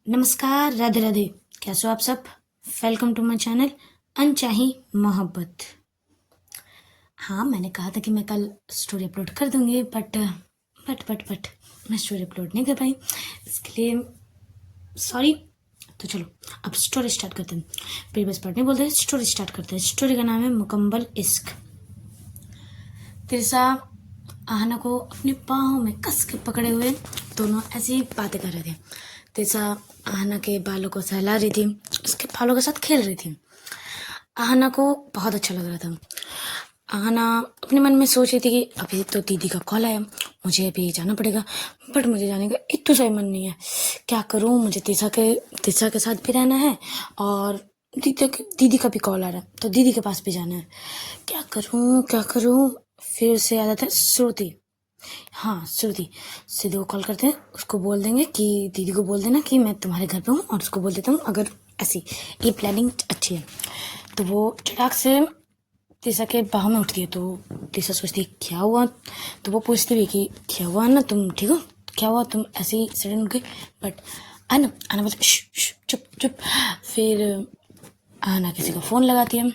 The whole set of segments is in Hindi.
नमस्कार, राधे राधे। कैसे हो आप सब? वेलकम टू माय चैनल अनचाही मोहब्बत। हाँ, मैंने कहा था कि मैं कल स्टोरी अपलोड कर दूंगी, बट मैं स्टोरी अपलोड नहीं कर पाई, इसके लिए सॉरी। तो चलो अब स्टोरी स्टार्ट करते हैं। प्रीवियस पार्ट नहीं बोलते, स्टोरी स्टार्ट करते हैं। स्टोरी का नाम है मुकम्मल इश्क। तिरसा आहना को अपने पाँव में कस के पकड़े हुए दोनों ऐसी बातें कर रहे थे। तिरसा आहना के बालों को सहला रही थी, उसके बालों के साथ खेल रही थी। आहना को बहुत अच्छा लग रहा था। आहना अपने मन में सोच रही थी कि अभी तो दीदी का कॉल आया, मुझे अभी जाना पड़ेगा, बट मुझे जाने का इतना सही मन नहीं है। क्या करूं, मुझे तिरसा के साथ भी रहना है और दीदी का भी कॉल आ रहा है, तो दीदी के पास भी जाना है। क्या करूं। फिर से याद आता है श्रुति। हाँ, श्रुति। सीधे को कॉल करते हैं, उसको बोल देंगे कि दीदी को बोल देना कि मैं तुम्हारे घर पे हूँ, और उसको बोल देता हूँ अगर ऐसी ये प्लानिंग अच्छी है। तो वो चटाक से तीसा के बाहों में उठती है। तो तीसा सोचती है क्या हुआ, तो वो पूछती भी कि क्या हुआ ना, तुम ठीक हो, क्या हुआ, तुम ऐसे ही सडन उठ गई। बट आना बोलते चुप चुप। फिर आना किसी को फ़ोन लगाती है,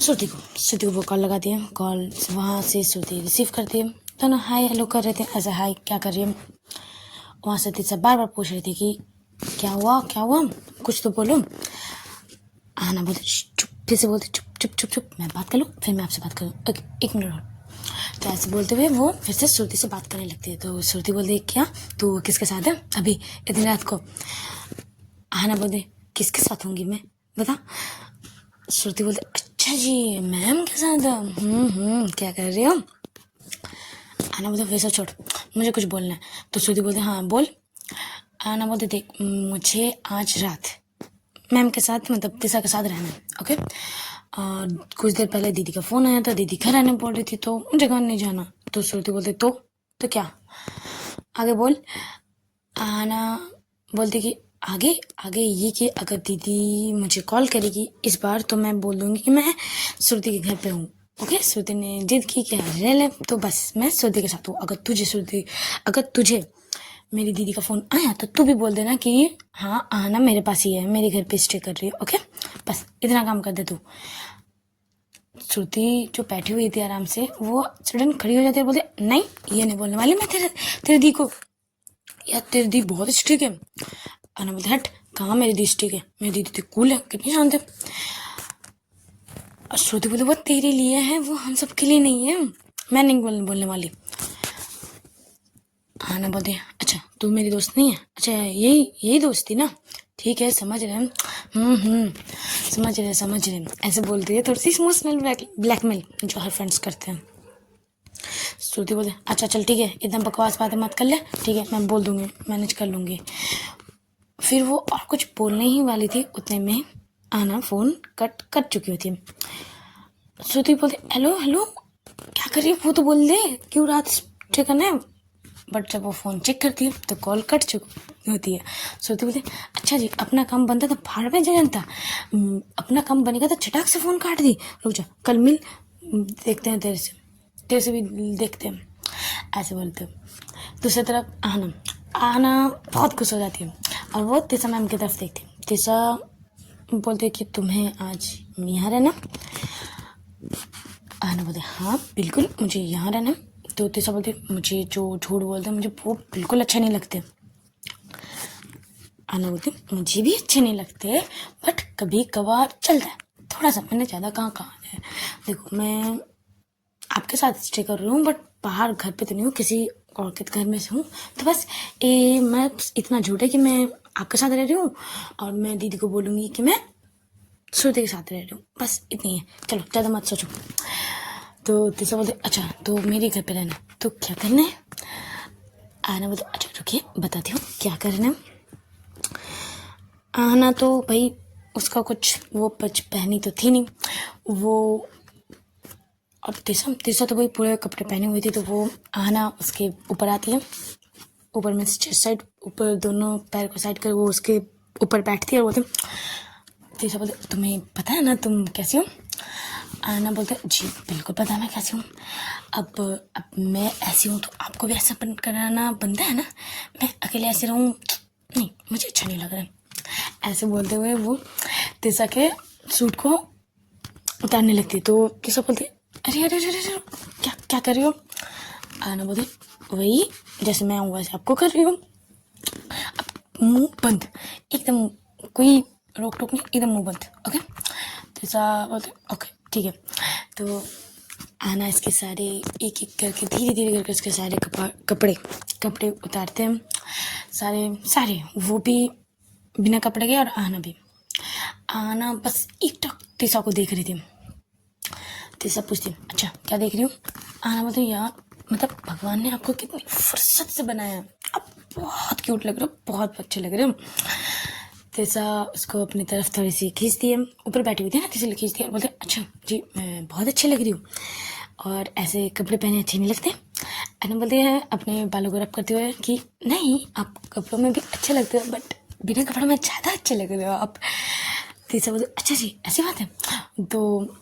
श्रुति को वो कॉल लगाती है। कॉल वहाँ से श्रुति रिसीव करती है। दोनों हाय हेलो कर रहे थे, ऐसा हाय क्या कर रही है। वहाँ से तीसा बार बार पूछ रही थी कि क्या हुआ, कुछ तो बोलो। आना बोलते चुप, फिर से बोलते चुप, मैं बात कर लूँ, फिर मैं आपसे बात करूँ, ओके एक मिनट और। तो ऐसे बोलते हुए वो फिर से श्रुति से बात करने लगती है। तो श्रुति बोलती है क्या, तू किसके साथ है अभी इतनी रात को। आना बोलते किसके साथ होंगी मैं, बता। श्रुति बोलते अच्छा जी, मैम के साथ। क्या कर रही हो। आना बोलते वैसा छोड़, मुझे कुछ बोलना है। तो श्रुति बोलते हाँ बोल। आना बोलते देख, मुझे आज रात मैम के साथ मतलब तिसा के साथ रहना है, ओके। कुछ देर पहले दीदी का फ़ोन आया था, दीदी घर आने बोल रही थी, तो मुझे घर नहीं जाना। तो श्रुति बोलते तो क्या, आगे बोल। आना बोलती कि आगे ये कि अगर दीदी मुझे कॉल करेगी इस बार, तो मैं बोल दूंगी कि मैं श्रुति के घर पे हूँ, ओके। श्रुति ने जिद की कि रह ले, तो बस मैं श्रुति के साथ हूँ। अगर तुझे मेरी दीदी का फ़ोन आया तो तू भी बोल देना कि हाँ आना मेरे पास ही है, मेरे घर पे स्टे कर रही है, ओके। बस इतना काम कर दे तू। श्रुति जो बैठी हुई थी आराम से, वो सडन खड़ी हो जाती है, बोलते नहीं ये नहीं बोलने वाली मैं तेरे दी को, यार तेरी दी बहुत स्ट्रिक है। आना बोलते हट, कहाँ मेरी दी स्ट्रिक है, मेरी दीदी तो कूल है, कितनी शांत है। श्रुति बोलते वो तेरे लिए है, वो हम सबके लिए नहीं है, मैं नहीं बोलने वाली। आना बोलते अच्छा तू मेरी दोस्त नहीं है, अच्छा यही दोस्ती ना, ठीक है समझ रहे हम। समझ रहे ऐसे बोलती है, थोड़ी सी इमोशनल ब्लैकमेल जो हर फ्रेंड्स करते हैं। श्रुति बोलते अच्छा चल ठीक है, इतना बकवास बातें मत कर ले, ठीक है मैं बोल दूंगी, मैनेज कर लूँगी। फिर वो और कुछ बोलने ही वाली थी, उतने में आना फ़ोन कट कर चुकी होती है। श्रुति बोलते हेलो क्या कर रही है, वो तो बोल दे क्यों रात स्टे करना है। बट जब वो फ़ोन चेक करती है तो कॉल कट चुकी होती है। श्रुति बोलती अच्छा जी, अपना काम बनता तो भाड़ में जनता, अपना काम बनेगा तो चटाक से फ़ोन काट दी, रुक जा कल मिल, देखते हैं तेरे से भी देखते हैं, ऐसे बोलते हैं। दूसरी तरफ आहना बहुत खुश हो जाती है और वो तिसा मैम की तरफ देखती है। तिसा बोलते है कि तुम्हें आज यहाँ रहना। आहना बोलते हाँ बिल्कुल मुझे यहाँ रहना। तो तिसा बोलती मुझे जो झूठ बोलते हैं मुझे वो बिल्कुल अच्छे नहीं लगते। आहना बोलती मुझे भी अच्छे नहीं लगते, बट कभी कभार चलता है, थोड़ा सा, मैंने ज़्यादा कहाँ है। देखो मैं आपके साथ स्टे कर रही हूँ, बट बाहर घर पे तो नहीं हूँ, किसी और के घर में से हूँ, तो बस मैं इतना झूठ है कि मैं आपके साथ रह रही हूँ और मैं दीदी को बोलूँगी कि मैं श्रुति के साथ रह रही हूँ, बस इतनी है, चलो ज़्यादा मत सोचो। तो तीसरा बोलते अच्छा तो मेरे घर पे रहना, तो क्या करना है। आना बोलते अच्छा रुकिए बताती हूँ क्या करना है। आना तो भाई उसका कुछ वो पहनी तो थी नहीं वो, और तीसरा तो वही पूरे कपड़े पहने हुए थे। तो वो आहना उसके ऊपर आती है, ऊपर में चेस्ट साइड, ऊपर दोनों पैर को साइड कर वो उसके ऊपर बैठती है और बोलते तीसरा बोलते तुम्हें पता है ना तुम कैसी हो। आहना बोलते जी बिल्कुल पता है मैं कैसी हूँ, अब मैं ऐसी हूँ तो आपको भी ऐसा कराना बनता है ना, मैं अकेले ऐसे रहूँ नहीं, मुझे अच्छा नहीं लग रहा है। ऐसे बोलते हुए वो तिसा के सूट को उतारने लगती। तो तिसा बोलती अरे अरे अरे अरे क्या क्या कर रही हो? आहना बोलती वही जैसे मैं हूँ वैसे आपको कर रही हूँ। मुंह बंद एकदम, कोई रोक टोक नहीं, एकदम मुंह बंद। ओके तिसा बोलते ओके ठीक है। तो आहना इसके सारे एक एक करके धीरे धीरे करके इसके सारे कपड़े उतारते हैं, सारे वो भी बिना कपड़े के, और आहना भी। आहना बस एकटक तिसा को देख रही थी। तिसा पूछती अच्छा क्या देख रही हूँ? आहना बोलती यार मतलब भगवान ने आपको कितनी फुर्सत से बनाया है, आप बहुत क्यूट लग रहे हो, बहुत अच्छे लग रहे हो। तिसा उसको अपनी तरफ थोड़ी सी खींचती है, ऊपर बैठी हुई थी ना, तिसा खींचती है और बोलते अच्छा जी मैं बहुत अच्छी लग रही हूँ, और ऐसे कपड़े पहने अच्छे नहीं लगते। अन्ना बोलती है अपने बालों को रब करते हुए कि नहीं आप कपड़ों में भी अच्छे लगते हो, बट बिना कपड़ों में ज़्यादा अच्छे लग रहे हो आप। तिसा बोलते अच्छा जी ऐसी बात है। तो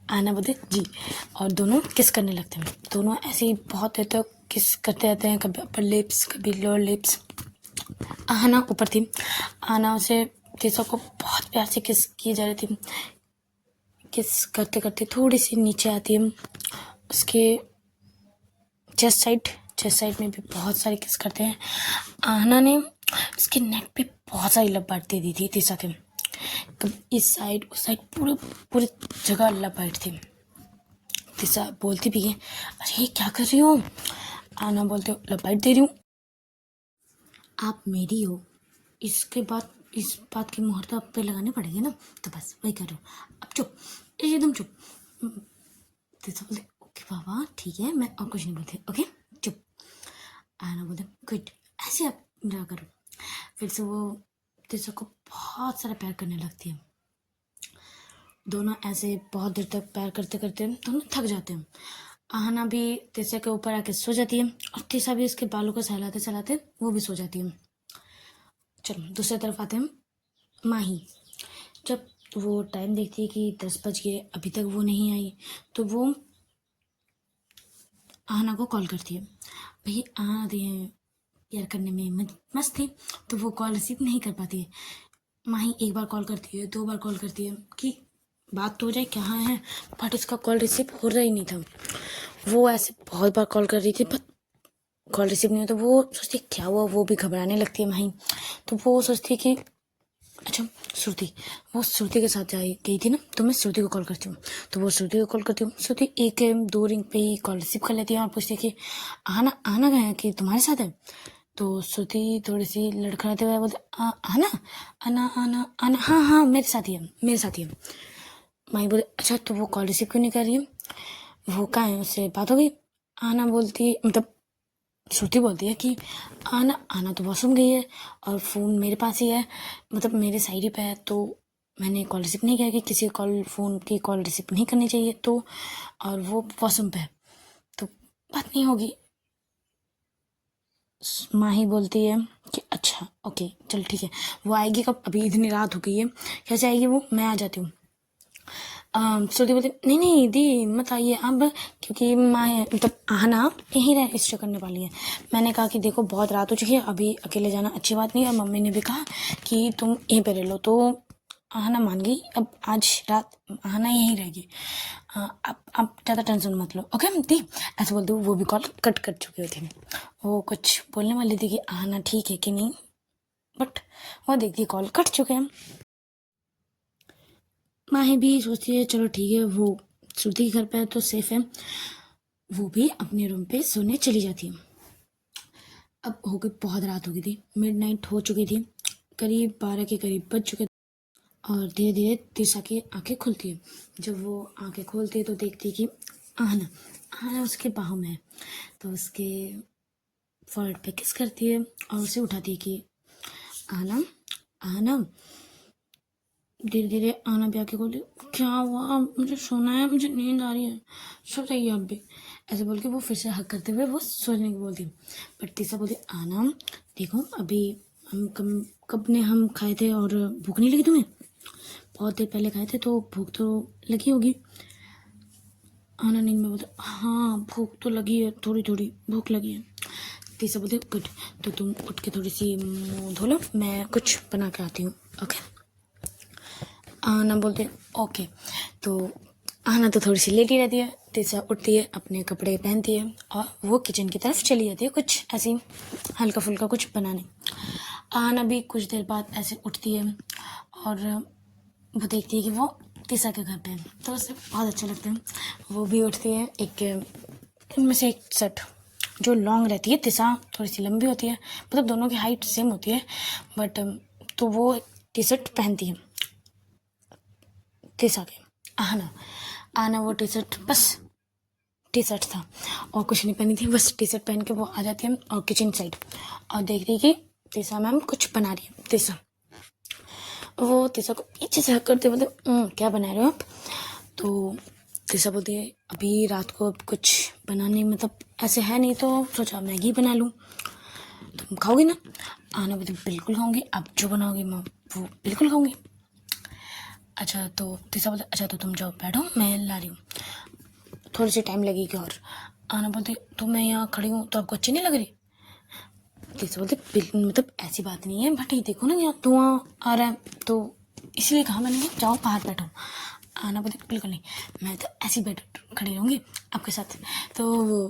आना बोलते जी, और दोनों किस करने लगते हैं। दोनों ऐसे ही बहुत देर तक किस करते रहते हैं, कभी अपर लिप्स कभी लोअर लिप्स। आहना ऊपर थी, आहना उसे तिसा को बहुत प्यार से किस की जा रही थी। किस करते करते थोड़ी सी नीचे आती है, उसके चेस्ट साइड में भी बहुत सारे किस करते हैं। आहना ने उसके नेक पे बहुत सारी लपट दे दी थी तिसा के, कभी इस साइड उस साइड पूरे पूरे जगह लपट थी। तिसा बोलती भी है अरे क्या कर रही हो? आहना बोलते हो लपट दे रही हूँ, आप मेरी हो, इसके बाद इस बात की मुहर तो आप पे लगाने पड़ेगी ना, तो बस वही कर रहे हो। अब चुप, एकदम चुप। तिसा बोलते ओके बाबा ठीक है, मैं और कुछ नहीं बोलती, ओके चुप। आहना बोलते गुड, ऐसे आप रहा करो। फिर से वो तिसा को बहुत सारा प्यार करने लगती है। दोनों ऐसे बहुत देर तक प्यार करते करते दोनों थक जाते हैं। आहना भी तिसा के ऊपर आके सो जाती है, और तिसा भी उसके बालों को सहलाते सहलाते वो भी सो जाती है। चलो दूसरी तरफ आते हैं माही। जब वो टाइम देखती है कि 10 बज गए अभी तक वो नहीं आई, तो वो आहना को कॉल करती है। भाई आहना प्यार करने में मस्त थी, तो वो कॉल रिसीव नहीं कर पाती है। माही एक बार कॉल करती है, 2 बार कॉल करती है कि बात तो हो जाए कहाँ है, बट उसका कॉल रिसीव हो रहा ही नहीं था। वो ऐसे बहुत बार कॉल कर रही थी, बट कॉल रिसीव नहीं होता। वो सोचती क्या हुआ, वो भी घबराने लगती है माही। तो वो सोचती है कि अच्छा श्रुति, वो श्रुति के साथ गई थी ना, तो मैं श्रुति को कॉल करती हूँ। तो वो श्रुति को कॉल करती हूँ, श्रुति 1-2 रिंग पे ही कॉल रिसीव कर लेती है और पूछती है कि आहना आहना गया है कि तुम्हारे साथ है? तो श्रुति थोड़ी सी लड़खड़ाते हुए बोलते आहना आना आना आना हाँ हाँ मेरे साथ ही है, मेरे साथ ही है। माही बोले अच्छा तो वो कॉल रिसीव क्यों नहीं कर रही है, वो कहाँ है, उससे बात हो गई? आहना बोलती मतलब श्रुति बोलती है कि आना आना तो वॉशरूम गई है, और फ़ोन मेरे पास ही है, मतलब मेरे साइड ही पे है, तो मैंने कॉल रिसीव नहीं किया कि किसी फ़ोन की कॉल रिसीव नहीं करनी चाहिए, तो और वो वॉशरूम पे है तो बात नहीं होगी। माही बोलती है कि अच्छा ओके चल ठीक है, वो आएगी कब, अभी इतनी रात हो गई है, कैसे आएगी वो, मैं आ जाती हूँ। श्रुति बोलती नहीं नहीं दी मत आइए अब, क्योंकि माँ मतलब आहना यहीं रजिस्टर करने वाली है। मैंने कहा कि देखो बहुत रात हो चुकी है, अभी अकेले जाना अच्छी बात नहीं है, मम्मी ने भी कहा कि तुम यहीं पे रह लो, तो आहना मान गई। अब आज रात आहना यहीं रहेगी, अब ज़्यादा टेंशन मत लो, ओके दी। ऐसे बोलते वो भी कॉल कट कर चुके थे। वो कुछ बोलने वाली थी कि आहना ठीक है कि नहीं, बट वो देखती कॉल कट चुके हैं। माही भी सोचती है चलो ठीक है, वो श्रुति के घर पे है तो सेफ है, वो भी अपने रूम पे सोने चली जाती है। अब हो गई बहुत रात हो गई थी, मिडनाइट हो चुकी थी, करीब 12 के करीब बज चुके, और धीरे धीरे तिसा की आंखें खुलती है। जब वो आंखें खोलती है तो देखती है कि आहना आहना उसके बाहों में है, तो उसके फोrehead पे किस करती है और उसे उठाती है कि आहना आहना। धीरे धीरे आहना भी आके बोलती क्या हुआ, मुझे सोना है, मुझे नींद आ रही है, सो जाइए आप भी। ऐसे बोल के वो फिर से हक करते हुए वो सोने की बोलती। बट तिसा बोलती आहना देखो अभी हम कब ने हम खाए थे, और भूख नहीं लगी तुम्हें? बहुत देर पहले खाए थे तो भूख तो लगी होगी। आहना नींद में बोलती हाँ भूख तो लगी है, थोड़ी थोड़ी भूख लगी है। तीसरा बोलती है गुड, तो तुम उठ के थोड़ी सी मुँह धो लो, मैं कुछ बना के आती हूँ। ओके, आहना बोलते ओके। तो आहना तो थोड़ी सी लेटी रहती है, तीसरा उठती है, अपने कपड़े पहनती है और वो किचन की तरफ चली जाती है कुछ ऐसी हल्का फुल्का कुछ बनाने। आहना भी कुछ देर बाद ऐसे उठती है और वो देखती है कि वो तीसरा के घर पे है, तो उसे बहुत अच्छा लगता है। वो भी उठती है, एक इनमें से एक शर्ट जो लॉन्ग रहती है, तीसरा थोड़ी सी लंबी होती है, मतलब दोनों की हाइट सेम होती है, बट तो वो टी शर्ट पहनती है तीसरा के। आहना वो टी शर्ट बस टी शर्ट था और कुछ नहीं पहनी थी, बस टी शर्ट पहन के वो आ जाती है और किचन साइड और देख रही कि तीसरा मैम कुछ बना रही है। वो तीसरा को पीछे से हक करते बोलते क्या बना रहे हो आप? तो तीसरा बोलती है अभी रात को अब कुछ बनाने मतलब ऐसे है नहीं, तो सोचा मैगी बना लूँ, तुम खाओगी ना? आहना बोलती बिल्कुल खाऊंगी, आप जो बनाओगी मैं वो बिल्कुल खाऊंगी। अच्छा, तो तीसरा बोलते अच्छा तो तुम जाओ बैठो, मैं ला रही हूँ, थोड़ी सी टाइम लगेगी। और आहना बोलती तो मैं यहाँ खड़ी हूँ तो आपको अच्छी नहीं लग रही? तीसरा बोलते मतलब ऐसी बात नहीं है, बट ये देखो ना यहाँ धुआं आ रहा है, तो इसलिए कहा मैंने जाओ बाहर बैठो। आहना बोलती बिल्कुल नहीं, मैं तो ऐसी बैठ खड़ी रहूँगी आपके साथ। तो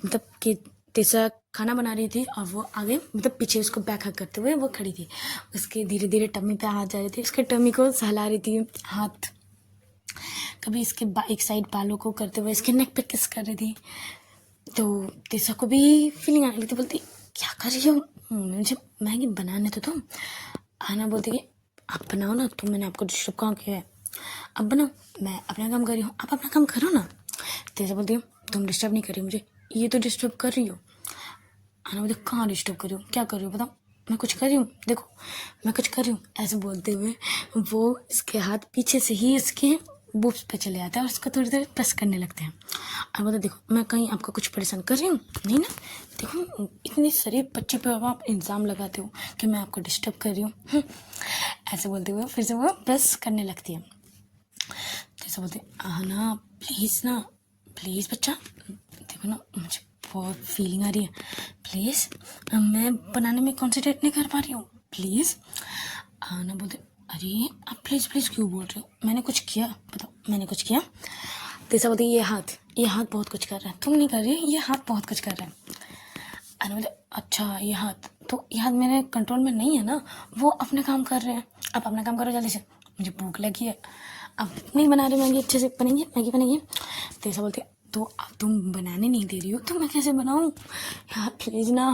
मतलब कि तीसरा खाना बना रही थी और वो आगे मतलब पीछे उसको बैक हक करते हुए वो खड़ी थी, उसके धीरे धीरे टम्मी पे हाथ जा रही थी, उसके टम्मी को सहला रही थी हाथ, कभी इसके एक साइड बालों को करते हुए इसके नेक पे किस कर रही थी। तो तीसरा को भी फीलिंग आने लगी थी, बोलती क्या कर रही हो, मुझे मैगी बनाने तो तुम। आहना बोलती कि आप बनाओ ना, तो मैंने आपको डिस्टर्ब कहाँ किया है, अब बनाओ, मैं अपना काम कर रही हूँ, आप अपना काम करो ना। तीसरा बोलती है तुम डिस्टर्ब नहीं कर रही मुझे, ये तो डिस्टर्ब कर रही हो। आहना बोलती कहाँ डिस्टर्ब कर रही हूँ, क्या कर रही हो बताओ, मैं कुछ कर रही हूँ, देखो मैं कुछ कर रही हूँ। ऐसे बोलते हुए वो इसके हाथ पीछे से ही इसके बूब्स पे चले जाते हैं और उसको थोड़ी देर प्रेस करने लगते हैं और बोलते देखो मैं कहीं आपको कुछ परेशान कर रही हूँ नहीं ना, देखो इतनी शरीफ बच्चे पे आप इल्ज़ाम लगाते हो कि मैं आपको डिस्टर्ब कर रही हूँ। ऐसे बोलते हुए फिर से वो प्रेस करने लगती है। जैसे बोलते आहना प्लीज़ ना, प्लीज़ बच्चा, देखो ना मुझे बहुत फीलिंग आ रही है, प्लीज़ मैं बनाने में कॉन्सेंट्रेट नहीं कर पा रही हूँ, प्लीज़। आहना बोलते अरे आप प्लीज़ प्लीज़ क्यों बोल रहे हो, मैंने कुछ किया बताओ, मैंने कुछ किया? तीसरा बोलती ये हाथ बहुत कुछ कर रहा है, तुम नहीं कर रही, ये हाथ बहुत कुछ कर रहा है। आहना बोलते अच्छा ये हाथ, तो ये हाथ मेरे कंट्रोल में नहीं है ना, वो अपने काम कर रहे हैं, आप अपना काम करो जल्दी से, मुझे भूख लगी है, अब नहीं बना रहे मैगी, अच्छे से बनेंगे मैगी बनेगी। तीसरा बोलती तो अब तुम बनाने नहीं दे रही हो तो मैं कैसे बनाऊँ यार, प्लीज़ ना।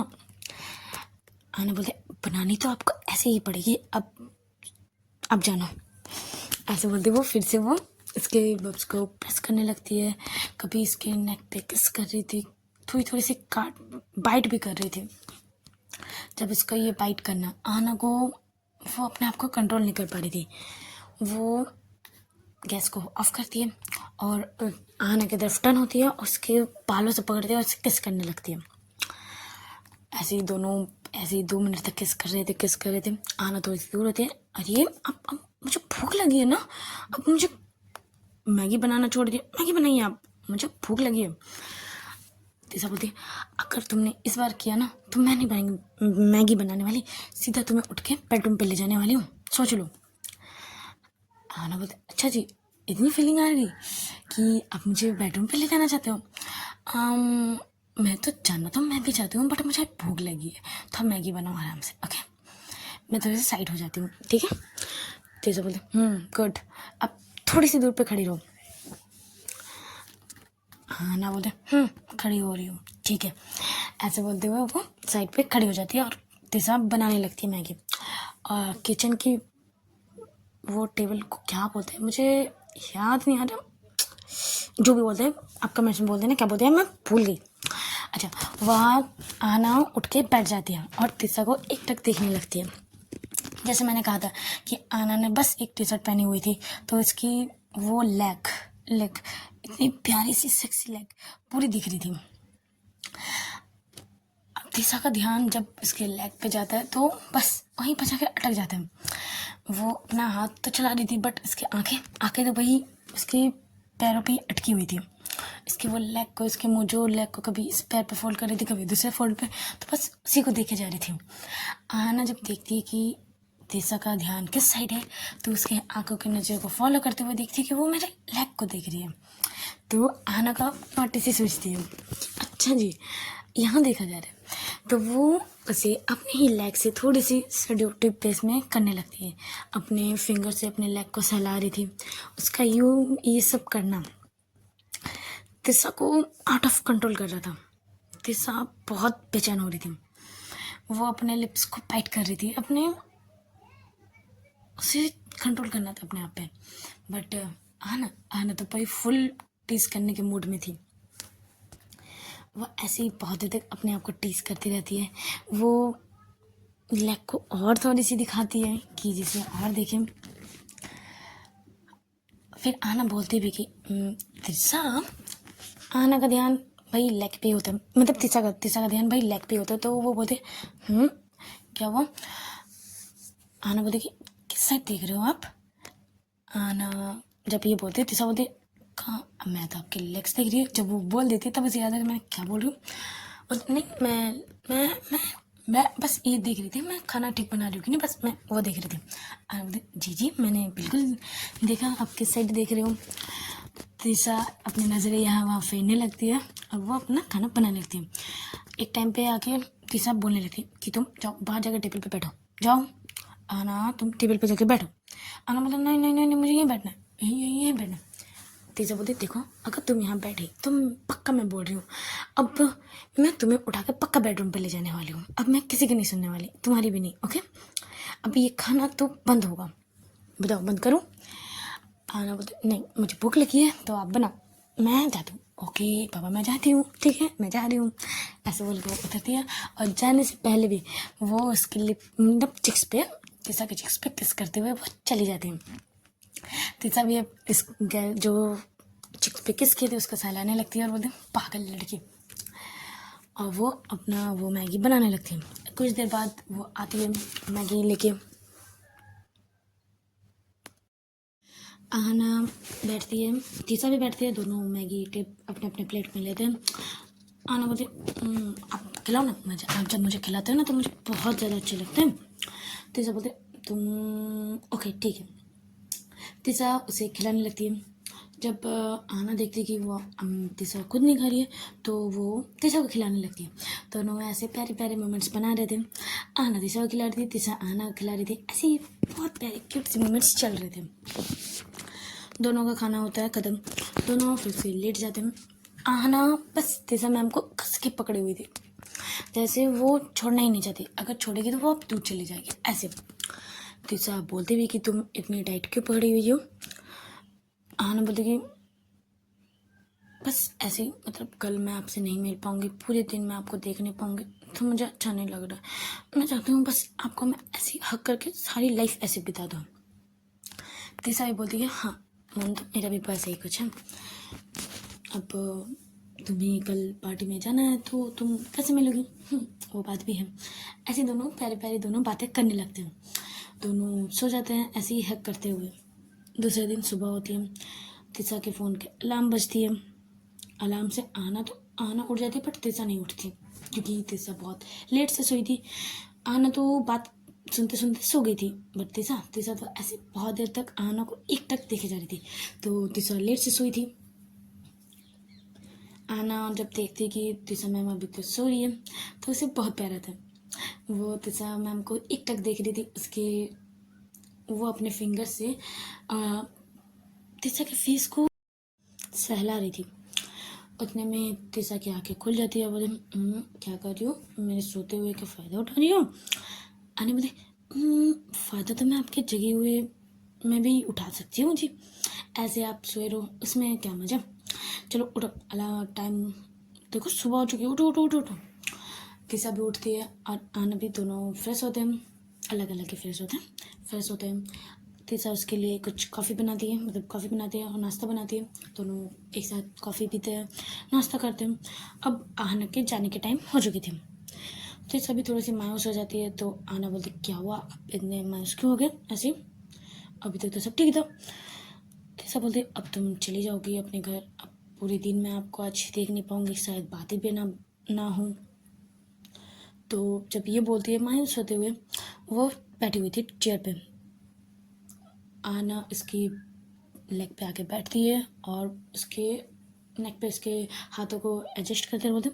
आहना बोलते बनानी तो आपको ऐसे ही पड़ेगी, अब जानो। ऐसे बोलते वो फिर से वो इसके बब्स को प्रेस करने लगती है, कभी इसके नेक पे किस कर रही थी, थोड़ी सी काट बाइट भी कर रही थी। जब इसका ये बाइट करना आहना को वो अपने आप को कंट्रोल नहीं कर पा रही थी, वो गैस को ऑफ करती है और आहना की तरफ टर्न होती है, उसके बालों से पकड़ती है और उसे किस करने लगती है। ऐसे ही दोनों ऐसे ही 2 मिनट तक किस कर रहे थे। आहना थोड़ी सी दूर होती है, अरे अब मुझे भूख लगी है ना, अब मुझे मैगी बनाना छोड़ दिया, मैगी बनाइए आप, मुझे भूख लगी है। तीसरा बोलती है अगर तुमने इस बार किया ना तो मैं नहीं बनाएंगी मैगी बनाने वाली, सीधा तुम्हें उठ के बेडरूम पे ले जाने वाली हूँ, सोच लो। आहना बोलते अच्छा जी, इतनी फीलिंग आ रही कि आप मुझे बेडरूम पे ले जाना चाहते हो? मैं तो जानना तो मैं भी चाहती हूँ, बट मुझे भूख लगी है, तो आप मैगी बनाओ आराम से, ओके मैं थोड़ी सी साइड हो जाती हूँ, ठीक है। तीसरा बोलते गुड, अब थोड़ी सी दूर पे खड़ी रहो। आहना बोलते खड़ी हो रही हूँ, ठीक है। ऐसे बोलते हुए वो साइड पे खड़ी हो जाती है और तीसरा बनाने लगती है मैगी। और किचन की वो टेबल को क्या बोलते हैं मुझे याद नहीं आ रहा, जो भी बोलते हैं आपका मेंशन बोल देना क्या बोलते हैं, मैं भूल गई। अच्छा, वहाँ आहना उठ के बैठ जाती है और तीसरा को एक टक देखने लगती है। जैसे मैंने कहा था कि आहना ने बस एक टी शर्ट पहनी हुई थी, तो इसकी वो लेग इतनी प्यारी सी सेक्सी लेग पूरी दिख रही थी। अब तीसरा का ध्यान जब इसके लेग पे जाता है तो बस वहीं पर जाकर अटक जाता है। वो अपना हाथ तो चला रही थी, बट इसकी आंखें तो वही उसके पैरों पे अटकी हुई थी। इसके वो लेग को, इसके मोजो लेग को कभी इस पैर पे फोल्ड कर रही थी, कभी दूसरे फोल्ड पे, तो बस उसी को देखे जा रही थी। आहना जब देखती है कि तीसा का ध्यान किस साइड है, तो उसके आंखों के नज़र को फॉलो करते हुए देखती है कि वो मेरे लेग को देख रही है। तो आहना का नोटिस ही सोचती है, अच्छा जी यहाँ देखा जा रहा है, तो वो उसे अपने ही लेग से थोड़ी सी सेड्यूटिव पेस में करने लगती है। अपने फिंगर से अपने लेग को सहला रही थी। उसका यूँ ये सब करना तिस्सा को आउट ऑफ कंट्रोल कर रहा था। तिस्सा बहुत बेचैन हो रही थी। वो अपने लिप्स को बाइट कर रही थी, अपने उसे कंट्रोल करना था अपने आप पे। बट आहना तो भाई फुल टीज करने के मूड में थी। वो ऐसे ही बहुत देर तक अपने आप को टीज करती रहती है। वो लेग को और थोड़ी सी दिखाती है कि जिसे और देखें। फिर आहना बोलती भी कि तिस्सा। आहना का ध्यान भाई लेग पे होता है, मतलब तिस्सा का ध्यान भाई लेग पे होता है। तो वो बोलते क्या हुआ। आहना बोलती कि किस साइड देख रहे हो आप। आहना जब ये बोलते तिस्सा बोलते कहाँ, मैं तो आपके लेग्स देख रही हूँ। जब वो बोल देती तब उसे याद है मैं क्या बोल रही हूँ। और नहीं मैं बस ये देख रही थी, मैं खाना ठीक बना रही हूँ कि नहीं, बस मैं वो देख रही थी। जी मैंने बिल्कुल देखा आप किस साइड देख रहे हो। तिस्सा अपनी नज़रें यहाँ वहाँ फेरने लगती है और वो अपना खाना बनाने लगती है। एक टाइम पे आके तिस्सा बोलने लगती है कि तुम जाओ बाहर जाकर टेबल पे बैठो, जाओ आना तुम टेबल पे जाके बैठो। आना मतलब नहीं नहीं नहीं, नहीं मुझे यहीं बैठना है, यहीं बैठना। तिस्सा बोलती देखो अगर तुम यहाँ बैठे, तुम पक्का मैं बोल रही हूँ, अब मैं तुम्हें उठा के पक्का बेडरूम पे ले जाने वाली हूँ। अब मैं किसी की नहीं सुनने वाली, तुम्हारी भी नहीं, ओके। अब ये खाना तो बंद होगा, बताओ बंद करूँ। आना बोलते नहीं मुझे भूख लगी है तो आप बनाओ, मैं जाती हूँ। ओके पापा मैं जाती हूँ, ठीक है मैं जा रही हूँ, ऐसे बोल के वो उतरती है। और जाने से पहले भी वो उसके लिप मतलब चिक्स पे, तिस्सा के चिक्स पे किस करते हुए वो चली जाती है। तिस्सा भी अब इस जो चिक्स पे किस किए थे उसको सहलाने लगती है और बोलते पागल लड़की। और वो अपना वो मैगी बनाने लगती है। कुछ देर बाद वो आती है मैगी लेके। आहना बैठती है, तिस्सा भी बैठती है, दोनों मैगी टिप अपने अपने प्लेट में लेते हैं। आहना बोलती आप खिलाओ ना, मुझे आप जब मुझे खिलाते हो ना तो मुझे बहुत ज़्यादा अच्छे लगते हैं। तिस्सा बोलते तुम ओके ठीक है। तिस्सा उसे खिलाने लगती है। जब आहना देखती है कि वो तिस्सा खुद नहीं खा रही है तो वो तिस्सा को खिलाने लगती है। दोनों ऐसे प्यारे प्यारे मोमेंट्स बना रहे थे। आहना तिस्सा को खिला रही थी, तिस्सा आहना को खिला रही थी, ऐसे ही बहुत प्यारे क्यूट से मोमेंट्स चल रहे थे। दोनों का खाना होता है ख़त्म, दोनों फिर से लेट जाते हैं। आहना बस तिस्सा मैम को कस के पकड़ी हुई थी, जैसे वो छोड़ना ही नहीं चाहती, अगर छोड़ेगी तो वो अब दूर चली जाएगी ऐसे। तिस्सा बोलती भी कि तुम इतनी टाइट क्यों पकड़ी हुई हो। आहना बोलती कि बस ऐसे ही, मतलब कल मैं आपसे नहीं मिल पाऊँगी, पूरे दिन मैं आपको देख नहीं पाऊँगी तो मुझे अच्छा नहीं लग रहा। मैं चाहती हूँ बस आपको मैं ऐसे हक करके सारी लाइफ ऐसे बिता दूँ। तिस्सा भी बोलती है हाँ मन तो मेरा भी बस यही कुछ है। अब तुम्हें कल पार्टी में जाना है तो तुम कैसे मिलोगी, वो बात भी है। ऐसे दोनों प्यारे प्यारे दोनों बातें करने लगते हैं। दोनों सो जाते हैं ऐसे ही हक करते हुए। दूसरे दिन सुबह होती है, तिस्सा के फ़ोन के अलार्म बजती है। अलार्म से आहना उठ जाती है, बट तिस्सा नहीं उठती क्योंकि तिस्सा बहुत लेट से सोई थी। आहना तो बात सुनते सुनते सो गई थी, बट तिस्सा तो ऐसे बहुत देर तक आहना को एकटक देखे जा रही थी। तो तिस्सा लेट से सोई थी। आहना जब देखती कि तिस्सा मैम अभी तो सो रही है तो उसे बहुत प्यारा था। वो तिस्सा मैम को एकटक देख रही थी, उसके वो अपने फिंगर से तिस्सा के फेस को सहला रही थी। उतने में तिस्सा की आंखें खुल जाती है। बोले क्या कर रही हो, मेरे सोते हुए का फ़ायदा उठा रही हो। आने बोले फ़ायदा तो मैं आपके जगे हुए में भी उठा सकती हूँ जी, ऐसे आप सोए रहो उसमें क्या मज़ा। चलो उठो, अला टाइम देखो सुबह हो चुकी है, उठो उठो उठो उठो। तिस्सा भी उठती है और आना भी, दोनों फ्रेश होते हैं, अलग अलग ही फ्रेश होते हैं। तिस्सा उसके लिए कुछ कॉफ़ी बनाती है, मतलब कॉफ़ी बनाती है और नाश्ता बनाती है। दोनों एक साथ कॉफ़ी पीते हैं, नाश्ता करते हैं। अब आहना के जाने के टाइम हो चुकी थी। तिस्सा भी थोड़ी सी मायूस हो जाती है। तो आहना बोलती क्या हुआ, अब इतने मायूस क्यों हो गए ऐसे, अभी तक तो सब ठीक था। तिस्सा बोलती अब तुम चली जाओगी अपने घर, अब पूरे दिन मैं आपको आज देख नहीं पाऊँगी, शायद बातें भी ना हो। तो जब ये बोलती है मायूस होते हुए, वो बैठी हुई थी चेयर पे। आना इसकी लेग पे आके बैठती है और इसके नेक पे इसके हाथों को एडजस्ट करते बोलते,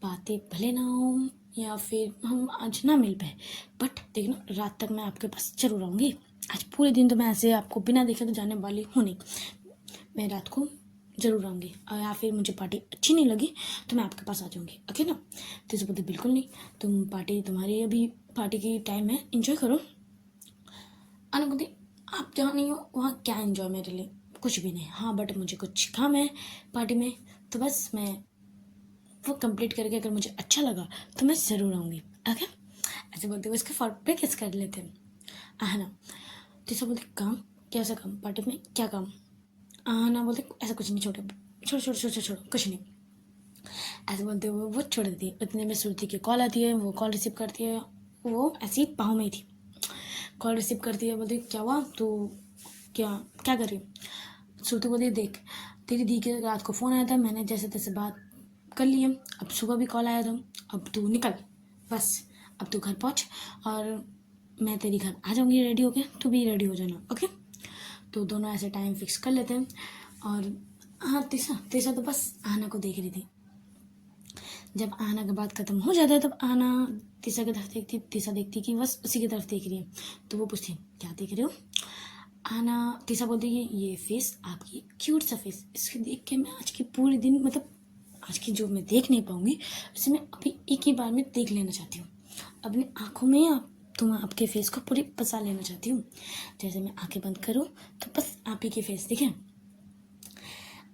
बातें भले ना हो या फिर हम आज ना मिल पाए, बट देखना रात तक मैं आपके पास जरूर आऊँगी। आज पूरे दिन तो मैं ऐसे आपको बिना देखे तो जाने वाली हूँ नहीं, मैं रात को ज़रूर आऊँगी। और या फिर मुझे पार्टी अच्छी नहीं लगी तो मैं आपके पास आ जाऊँगी, ओके ना। तो इसे बोलते बिल्कुल नहीं, तुम पार्टी, तुम्हारी अभी पार्टी की टाइम है, इंजॉय करो। आना बोलती आप जहाँ नहीं हो वहाँ क्या इन्जॉय, मेरे लिए कुछ भी नहीं। हाँ बट मुझे कुछ काम है पार्टी में, तो बस मैं वो कंप्लीट करके अगर मुझे अच्छा लगा तो मैं ज़रूर आऊँगी, ओके। ऐसे बोलते हुए इसके फॉर पे किस कर लेते हैं, है ना। तो सब बोलते काम, कैसा काम, पार्टी में क्या काम। ना बोलते ऐसा कुछ नहीं, छोड़ो छोड़ो छोड़ो छोड़ो छोड़ो कुछ नहीं। ऐसे बोलते हुए वो छोड़ देती है। इतने में श्रुति की कॉल आती है, वो कॉल रिसीव करती है। वो ऐसी पाँव में ही थी, कॉल रिसीव करती है। बोलती क्या हुआ, तू क्या क्या कर रही। श्रुति बोलती देख तेरी दी के रात को फ़ोन आया था, मैंने जैसे तैसे बात कर ली है, अब सुबह भी कॉल आया था, अब तू निकल बस, अब तू घर पहुँच और मैं तेरी घर आ जाऊँगी रेडी होके, तू भी रेडी हो जाना, ओके। तो दोनों ऐसे टाइम फिक्स कर लेते हैं। और हाँ तीसा तो बस आना को देख रही थी। जब आना का बात खत्म हो जाता है तब आना तीसा की तरफ देखती, तीसा देखती कि बस उसी की तरफ देख रही है। तो वो पूछती क्या देख रहे हो। आना तीसा बोलती है ये फेस आपकी क्यूट सा फेस, इसके देख के मैं आज की पूरे दिन, मतलब आज की जो मैं देख नहीं पाऊंगी उसे मैं अभी एक ही बार में देख लेना चाहती हूँ। अपनी आंखों में आपके फेस को पूरी बसा लेना चाहती हूँ। जैसे मैं आंखें बंद करूँ तो बस आप ही के फेस दिखे।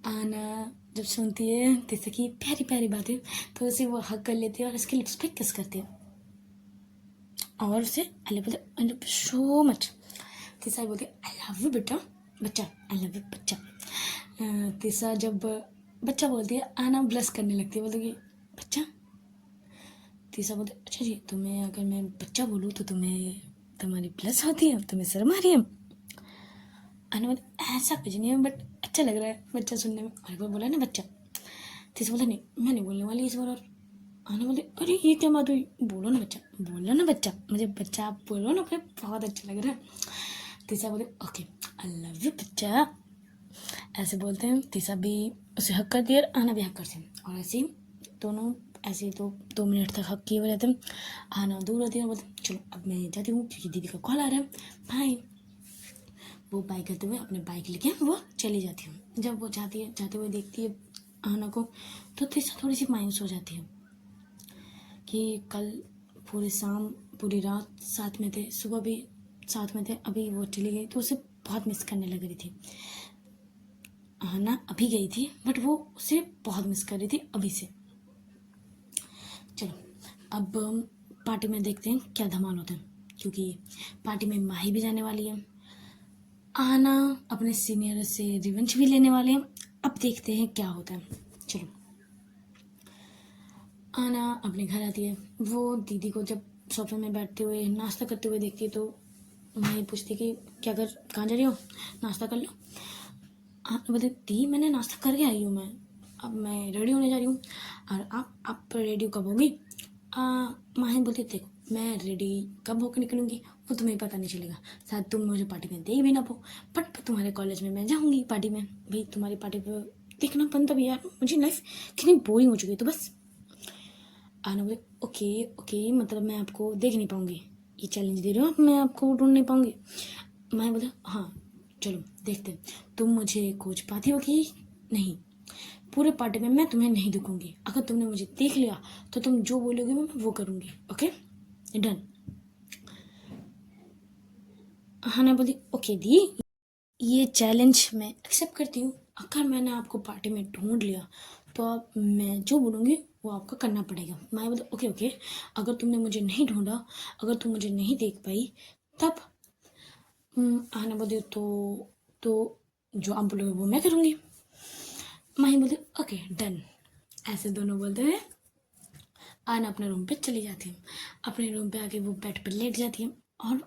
आना जब सुनती है जैसे कि प्यारी प्यारी बातें तो उसे वो हक कर लेती है और उसके लिप्स पे किस करती है और उसे आई लव सो मच। तीसा बोलती है आई लव यू बेटा, बच्चा, आई लव यू बच्चा। तीसा जब बच्चा बोलती है आना ब्लश करने लगती है, बोलती कि बच्चा। तीसा बोलती अच्छा जी, तुम्हें अगर मैं बच्चा बोलूँ तो तुम्हारी ब्लश होती है, तुम्हें शर्म आ रही है। आना बोलती ऐसा कुछ नहीं है बट अच्छा लग रहा है बच्चा सुनने में। और एक बार बोला ना बच्चा, तीसा बोला नहीं मैं नहीं बोलने वाली इस बार। और आना बोले अरे ये क्या बात हुई, बोलो ना बच्चा, बोलो ना बच्चा, मुझे बच्चा आप बोलो ना, मुझे बहुत अच्छा लग रहा है। तीसा बोले ओके आई लव यू बच्चा। ऐसे बोलते हैं, तीसा भी उसे हक करती है और आना भी हक करती है। और ऐसे ही दोनों ऐसे तो 2 मिनट तक हक किए हुए रहते हैं। आना दूर होती है, बोलते चलो अब मैं जाती हूँ क्योंकि दीदी का कॉल आ रहा है, बाय। वो बाय करते हुए अपने बाइक लेके वो चली जाती है। जब वो जाते हुए देखती है आना को तो तीसा थोड़ी सी मायूस हो जाती है कि कल पूरी रात साथ में थे, सुबह भी साथ में थे, अभी वो चली गई तो उसे बहुत मिस करने लग रही थी। आना अभी गई थी बट वो उसे बहुत मिस कर रही थी अभी से। चलो अब पार्टी में देखते हैं क्या धमाल होता है, क्योंकि पार्टी में माही भी जाने वाली है। आना अपने सीनियर से रिवेंज भी लेने वाले हैं। अब देखते हैं क्या होता है। चलो आना अपने घर आती है। वो दीदी को जब सोफे में बैठते हुए नाश्ता करते हुए देखती है तो माही पूछती कि क्या कर, कहाँ जा रही हो, नाश्ता कर लो। बोलते दी मैंने नाश्ता करके आई हूँ, मैं अब मैं रेडी होने जा रही हूँ। और आप रेडी कब होगी। माही बोलती देखो मैं रेडी कब होकर निकलूँगी वो तुम्हें पता नहीं चलेगा, शायद तुम मुझे पार्टी में देख भी ना पाओ, बट तुम्हारे कॉलेज में मैं जाऊँगी पार्टी में। भाई तुम्हारी पार्टी पर देखना बनता भी यार, मुझे लाइफ कितनी बोरिंग हो चुकी है। तो बस आना बोले ओके ओके, मतलब मैं आपको देख नहीं पाऊँगी, ये चैलेंज दे रहे हो आप, मैं आपको ढूंढ नहीं पाऊँगी। मैं बोला हाँ चलो देखते हैं तुम मुझे खोज पाती हो कि नहीं। पूरे पार्टी में मैं तुम्हें नहीं दिखूंगी, अगर तुमने मुझे देख लिया तो तुम जो बोलोगे मैं वो करूँगी, ओके डन। हाँ ना बोली ओके दी, ये चैलेंज मैं एक्सेप्ट करती हूँ। अगर मैंने आपको पार्टी में ढूंढ लिया तो आप मैं जो बोलूँगी वो आपको करना पड़ेगा। मैं बोला ओके ओके, अगर तुमने मुझे नहीं ढूंढा, अगर तुम मुझे नहीं देख पाई तब आना बोले तो जो आप बोलोगे वो मैं करूँगी। माही बोलती ओके डन। ऐसे दोनों बोलते हुए आना अपने रूम पे चली जाती है। अपने रूम पे आके वो बेड पर लेट जाती है और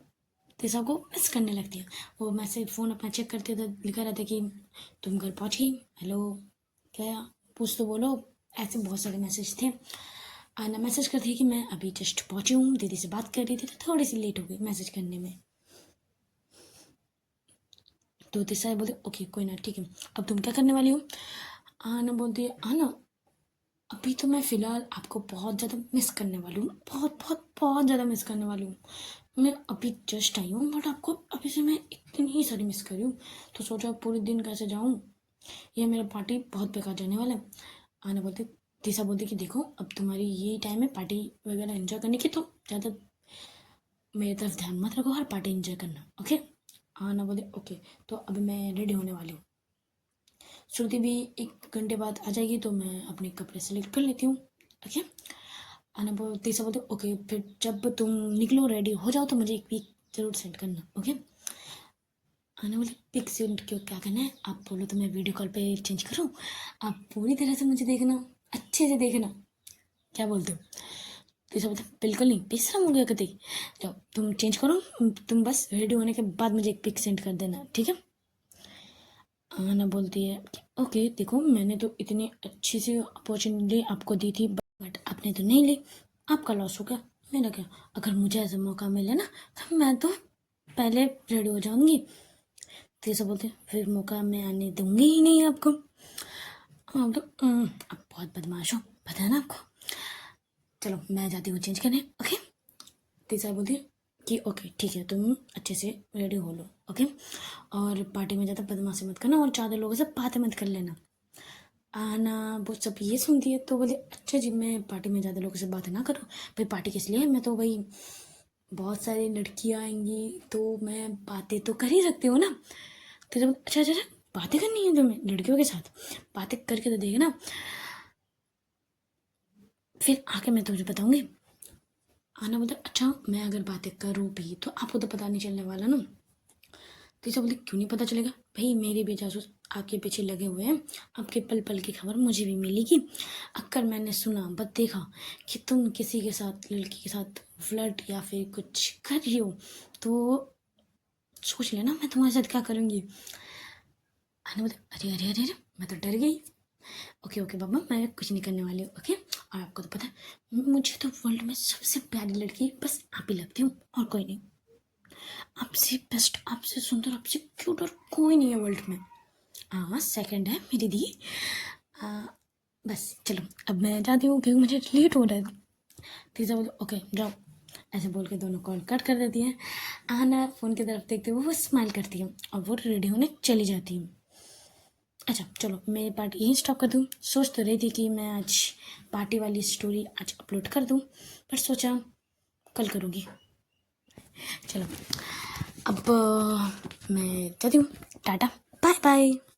तीसा को मिस करने लगती है। वो मैसेज फ़ोन अपना चेक करते तो लिखा रहता है कि तुम घर पहुँच गई, हेलो क्या पूछ तो बोलो, ऐसे बहुत सारे मैसेज थे। आना मैसेज करती है कि मैं अभी जस्ट पहुंची हूँ, दीदी से बात कर रही थी तो थोड़ी सी लेट हो गई मैसेज करने में। तो तीसरा बोलते ओके कोई ना ठीक है, अब तुम क्या करने वाली हो? आना बोलती है आना अभी तो मैं फ़िलहाल आपको बहुत ज़्यादा मिस करने वाली हूँ, बहुत बहुत बहुत ज़्यादा मिस करने वाली हूँ। मैं अभी जस्ट आई हूँ बट आपको अभी से मैं इतनी सारी मिस कर रही हूँ, तो सोचा पूरे दिन कैसे जाऊँ, ये मेरा पार्टी बहुत बेकार जाने वाला है। आना बोलते तीसरा बोलती कि देखो अब तुम्हारी यही टाइम है पार्टी वगैरह एंजॉय करने की, तो ज़्यादा मेरी तरफ ध्यान मत रखो, हर पार्टी एंजॉय करना ओके। आना बोलते ओके, तो अभी मैं रेडी होने वाली हूँ। श्रुति भी 1 घंटे बाद आ जाएगी तो मैं अपने कपड़े सेलेक्ट कर लेती हूँ ओके। आना बोलते सब बोलते ओके, फिर जब तुम निकलो रेडी हो जाओ तो मुझे एक पिक जरूर सेंड करना ओके। आना बोले पिक सेंड क्यों, क्या करना है आप बोलो तो मैं वीडियो कॉल पे चेंज करूँ, आप पूरी तरह से मुझे देखना, अच्छे से देखना, क्या बोलते हो? तो सब बोलते बिल्कुल नहीं, बेशरम हो गया कतई, जाओ तुम चेंज करो, तुम बस रेडी होने के बाद मुझे एक पिक सेंड कर देना ठीक है। आना बोलती है ओके देखो मैंने तो इतनी अच्छी सी अपॉर्चुनिटी आपको दी थी बट आपने तो नहीं ली, आपका लॉस हो गया, मेरा क्या? अगर मुझे ऐसा मौका मिले ना तो मैं तो पहले रेडी हो जाऊंगी। तो ये सब बोलते फिर मौका मैं आने दूंगी ही नहीं आपको। आप तो आप बहुत बदमाश हो, पता है ना आपको, चलो मैं जाती हूँ चेंज करने ओके। तीसरा बोलती है कि ओके ठीक है तुम अच्छे से रेडी हो लो ओके, और पार्टी में ज़्यादा बदमाशी मत करना और ज़्यादा लोगों से बातें मत कर लेना। आना वो सब ये सुनती है तो बोले अच्छा जी मैं पार्टी में ज़्यादा लोगों से बातें ना करूँ, भाई पार्टी किस लिए है, मैं तो भाई बहुत सारी लड़कियाँ आएंगी तो मैं बातें तो कर ही सकती हूँ ना। तो जब अच्छा अच्छा अच्छा बातें करनी है तुम्हें लड़कियों के साथ, बातें करके तो देखना, फिर आके मैं तुझे बताऊँगी। आना बोलता अच्छा मैं अगर बातें करूँ भी तो आपको तो पता नहीं चलने वाला ना। तो ऐसा बोलते क्यों नहीं पता चलेगा, भाई मेरे भी जासूस आपके पीछे लगे हुए हैं, आपके पल पल की खबर मुझे भी मिलेगी। अगर मैंने सुना बट देखा कि तुम किसी के साथ लड़की के साथ फ्लर्ट या फिर कुछ कर रही हो तो सोच लेना मैं तुम्हारे साथ क्या करूँगी। आने बोलते अरे अरे अरे अरे मैं तो डर गई। ओके ओके बाबा मैं कुछ नहीं करने वाली हूँ ओके। और आपको तो पता है मुझे तो वर्ल्ड में सबसे प्यारी लड़की बस आप ही लगती हूँ और कोई नहीं, आपसे बेस्ट आपसे सुंदर आपसे क्यूट और कोई नहीं है वर्ल्ड में। हाँ सेकंड है मेरी दी। बस चलो अब मैं जाती हूँ क्योंकि मुझे लेट हो रहा है। तीसरा बोलो ओके जाओ, ऐसे बोल के दोनों कॉल कट कर देती हैं। आना फ़ोन की तरफ देखते हुए वो स्माइल करती है और वो रेडी होने चली जाती है। अच्छा चलो मेरी पार्ट यहीं स्टॉप कर दूँ, सोच तो रही थी कि मैं आज पार्टी वाली स्टोरी आज अपलोड कर दूँ पर सोचा कल करूँगी। चलो अब मैं जाती हूँ, टाटा बाय बाय।